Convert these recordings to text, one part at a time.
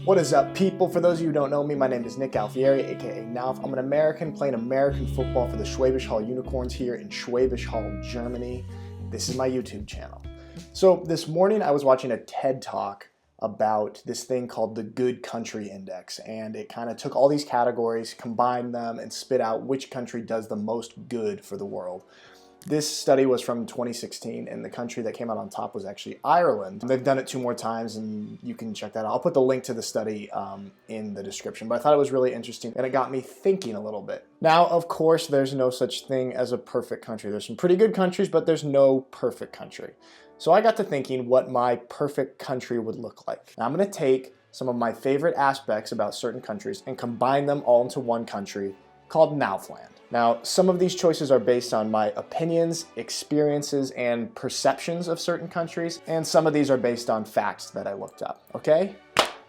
What is up, people? For those of you who don't know me, my name is Nick Alfieri, aka NALF. I'm an American playing American football for the Schwäbisch Hall Unicorns here in Schwäbisch Hall, Germany. This is my YouTube channel. So this morning I was watching a TED Talk about this thing called the Good Country Index, and it kind of took all these categories, combined them, and spit out which country does the most good for the world. This study was from 2016, and the country that came out on top was actually Ireland. They've done it 2 more times, and you can check that out. I'll put the link to the study in the description, but I thought it was really interesting, and it got me thinking a little bit. Now, of course, there's no such thing as a perfect country. There's some pretty good countries, but there's no perfect country. So I got to thinking what my perfect country would look like. Now, I'm going to take some of my favorite aspects about certain countries and combine them all into one country called NALF. Now, some of these choices are based on my opinions, experiences, and perceptions of certain countries, and some of these are based on facts that I looked up, okay?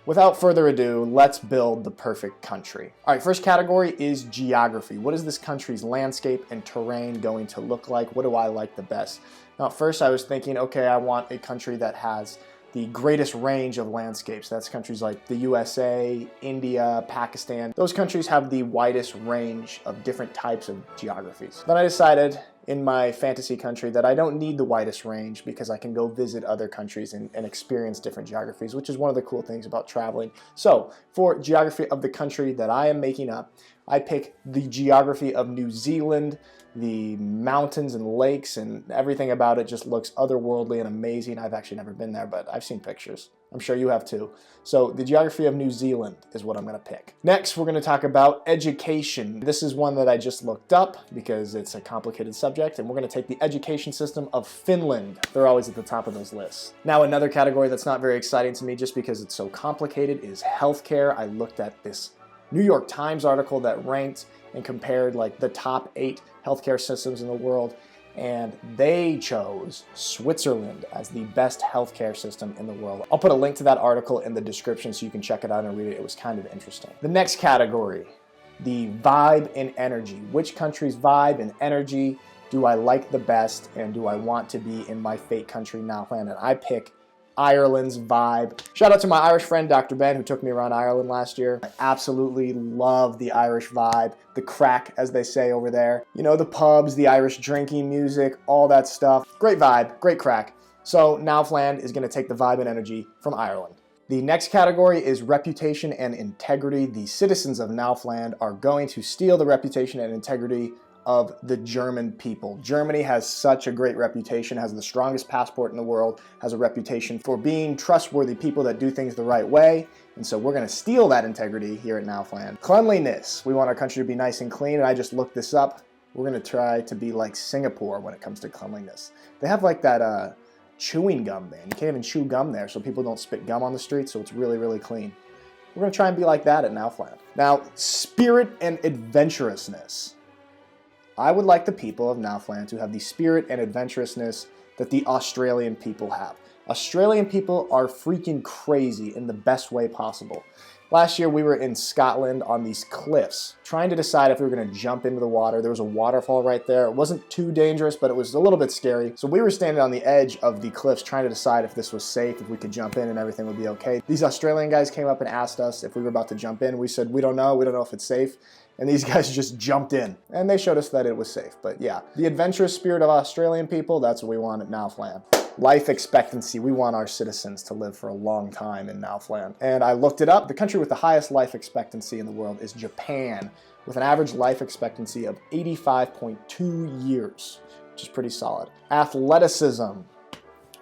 Without further ado, let's build the perfect country. All right, first category is geography. What is this country's landscape and terrain going to look like? What do I like the best? Now, at first I was thinking, okay, I want a country that has the greatest range of landscapes. That's countries like the USA, India, Pakistan. Those countries have the widest range of different types of geographies. Then I decided in my fantasy country that I don't need the widest range because I can go visit other countries and experience different geographies, which is one of the cool things about traveling. So for geography of the country that I am making up, I pick the geography of New Zealand. The mountains and lakes and everything about it just looks otherworldly and amazing. I've actually never been there, but I've seen pictures. I'm sure you have too. So the geography of New Zealand is what I'm going to pick. Next, we're going to talk about education. This is one that I just looked up because it's a complicated subject, and we're going to take the education system of Finland. They're always at the top of those lists. Now, another category that's not very exciting to me just because it's so complicated is healthcare. I looked at this New York Times article that ranked and compared like the top 8 healthcare systems in the world, and they chose Switzerland as the best healthcare system in the world. I'll put a link to that article in the description so you can check it out and read it. It was kind of interesting. The next category, the vibe and energy. Which country's vibe and energy do I like the best, and do I want to be in my fate country, NALF? And I pick Ireland's vibe. Shout out to my Irish friend, Dr. Ben, who took me around Ireland last year. I absolutely love the Irish vibe, the crack, as they say over there. You know, the pubs, the Irish drinking music, all that stuff. Great vibe, great crack. So NALF is going to take the vibe and energy from Ireland. The next category is reputation and integrity. The citizens of NALF are going to steal the reputation and integrity of the German people. Germany has such a great reputation, has the strongest passport in the world, has a reputation for being trustworthy people that do things the right way, and so we're going to steal that integrity here at NALF. Cleanliness. We want our country to be nice and clean, and I just looked this up. We're going to try to be like Singapore when it comes to cleanliness. They have like that chewing gum there, and you can't even chew gum there, so people don't spit gum on the street, so it's really, really clean. We're going to try and be like that at NALF. Now, spirit and adventurousness. I would like the people of NALF to have the spirit and adventurousness that the Australian people have. Australian people are freaking crazy in the best way possible. Last year we were in Scotland on these cliffs trying to decide if we were going to jump into the water. There was a waterfall right there. It wasn't too dangerous, but it was a little bit scary. So we were standing on the edge of the cliffs trying to decide if this was safe, if we could jump in and everything would be okay. These Australian guys came up and asked us if we were about to jump in. We said, we don't know if it's safe. And these guys just jumped in, and they showed us that it was safe. But yeah, the adventurous spirit of Australian people, that's what we want at NALF. Life expectancy. We want our citizens to live for a long time in NALF. And I looked it up. The country with the highest life expectancy in the world is Japan, with an average life expectancy of 85.2 years, which is pretty solid. Athleticism.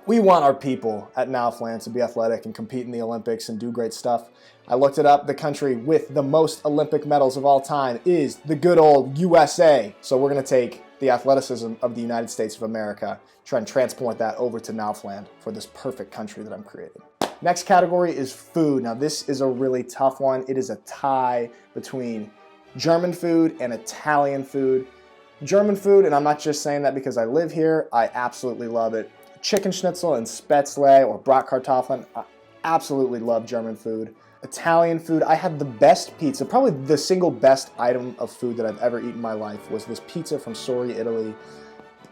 We want our people at NALF to be athletic and compete in the Olympics and do great stuff. I looked it up. The country with the most Olympic medals of all time is the good old USA. So we're going to take the athleticism of the United States of America, try and transport that over to NALF for this perfect country that I'm creating. Next category is food. Now this is a really tough one. It is a tie between German food and Italian food. German food, and I'm not just saying that because I live here, I absolutely love it. Chicken schnitzel and spätzle or bratkartoffeln, I absolutely love German food. Italian food, I had the best pizza, probably the single best item of food that I've ever eaten in my life was this pizza from Sori, Italy.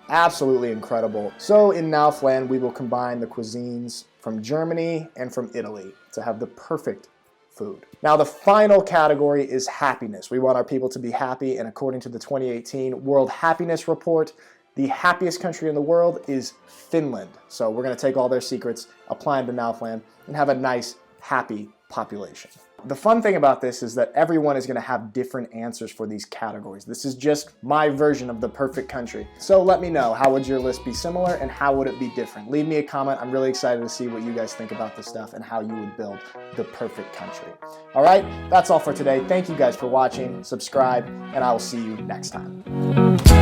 Absolutely incredible. So in NALF we will combine the cuisines from Germany and from Italy to have the perfect food. Now, the final category is happiness. We want our people to be happy, and according to the 2018 World Happiness Report, the happiest country in the world is Finland. So we're going to take all their secrets, apply them to NALF and have a nice, happy population. The fun thing about this is that everyone is going to have different answers for these categories. This is just my version of the perfect country. So let me know, how would your list be similar and how would it be different? Leave me a comment. I'm really excited to see what you guys think about this stuff and how you would build the perfect country. All right, that's all for today. Thank you guys for watching. Subscribe, and I will see you next time.